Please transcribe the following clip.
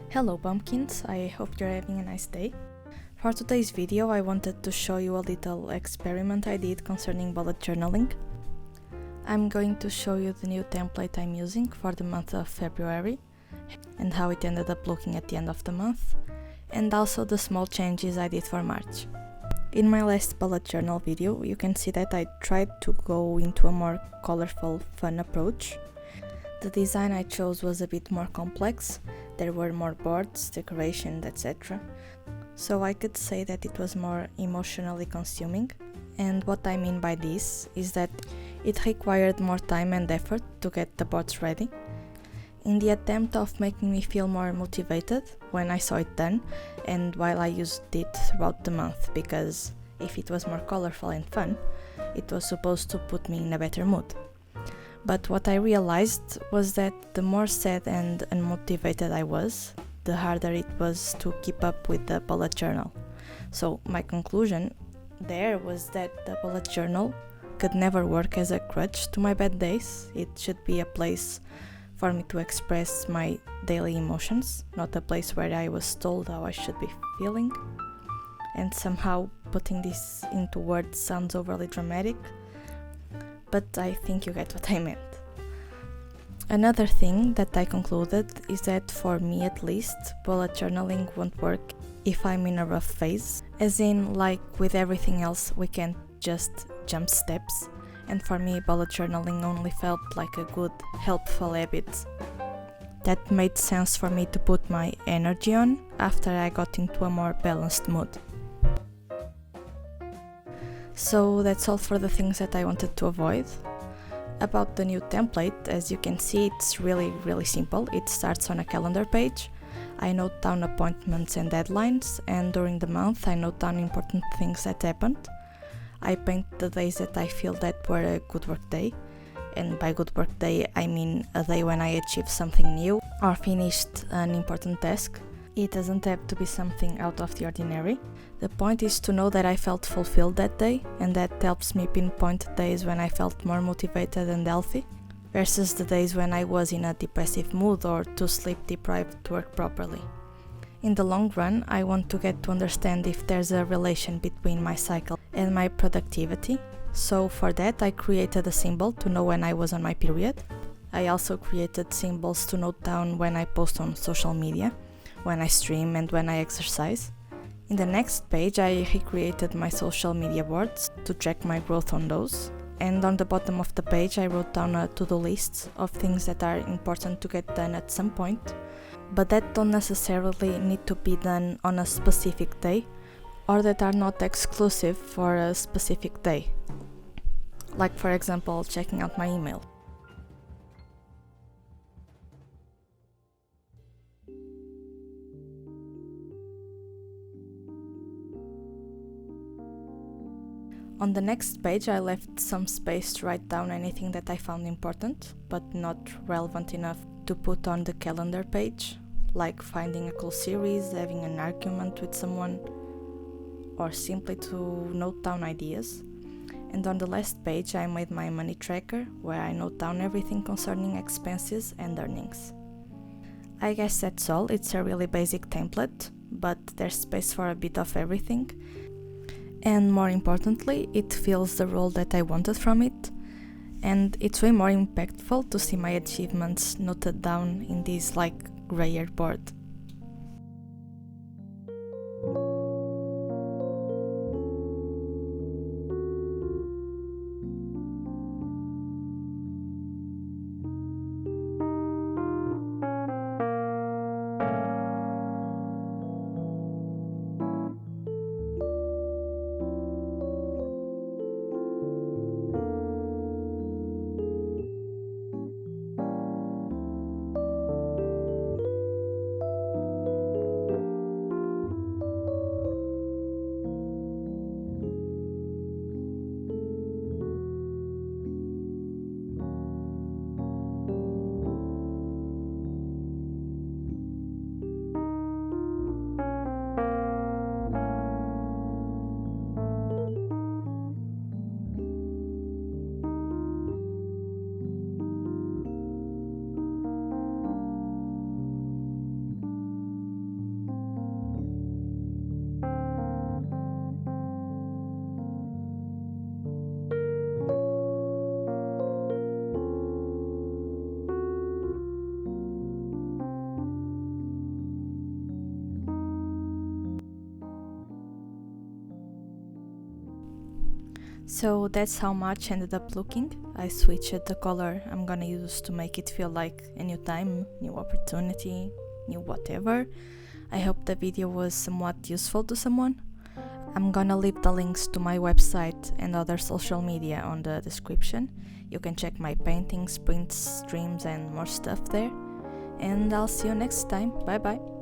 Hello pumpkins, I hope you're having a nice day. For today's video I wanted to show you a little experiment I did concerning bullet journaling. I'm going to show you the new template I'm using for the month of February and how it ended up looking at the end of the month, and also the small changes I did for March. In my last bullet journal video you can see that I tried to go into a more colorful, fun approach. The design I chose was a bit more complex. There were more boards, decorations, etc. So I could say that it was more emotionally consuming. And what I mean by this is that it required more time and effort to get the boards ready, in the attempt of making me feel more motivated when I saw it done and while I used it throughout the month, because if it was more colorful and fun, it was supposed to put me in a better mood. But what I realized was that the more sad and unmotivated I was, the harder it was to keep up with the bullet journal. So my conclusion there was that the bullet journal could never work as a crutch to my bad days. It should be a place for me to express my daily emotions, not a place where I was told how I should be feeling. And somehow putting this into words sounds overly dramatic, but I think you get what I meant. Another thing that I concluded is that for me at least, bullet journaling won't work if I'm in a rough phase, as in like with everything else we can't just jump steps, and for me bullet journaling only felt like a good, helpful habit that made sense for me to put my energy on after I got into a more balanced mood. So that's all for the things that I wanted to avoid. About the new template, as you can see, it's really simple. It starts on a calendar page. I note down appointments and deadlines, and during the month I note down important things that happened. I paint the days that I feel that were a good work day, and by good work day I mean a day when I achieved something new or finished an important task. It doesn't have to be something out of the ordinary. The point is to know that I felt fulfilled that day, and that helps me pinpoint days when I felt more motivated and healthy, versus the days when I was in a depressive mood or too sleep deprived to work properly. In the long run, I want to get to understand if there's a relation between my cycle and my productivity, so for that I created a symbol to know when I was on my period. I also created symbols to note down when I post on social media, when I stream and when I exercise. In the next page I recreated my social media boards to track my growth on those, and on the bottom of the page I wrote down a to-do list of things that are important to get done at some point, but that don't necessarily need to be done on a specific day, or that are not exclusive for a specific day. Like for example, checking out my email. On the next page I left some space to write down anything that I found important, but not relevant enough to put on the calendar page, like finding a cool series, having an argument with someone, or simply to note down ideas. And on the last page I made my money tracker, where I note down everything concerning expenses and earnings. I guess that's all. It's a really basic template, but there's space for a bit of everything. And more importantly, it fills the role that I wanted from it, and it's way more impactful to see my achievements noted down in this grayer board. So that's how much ended up looking. I switched the color I'm gonna use to make it feel like a new time, new opportunity, new whatever. I hope the video was somewhat useful to someone. I'm gonna leave the links to my website and other social media on the description. You can check my paintings, prints, streams and more stuff there. And I'll see you next time. Bye bye.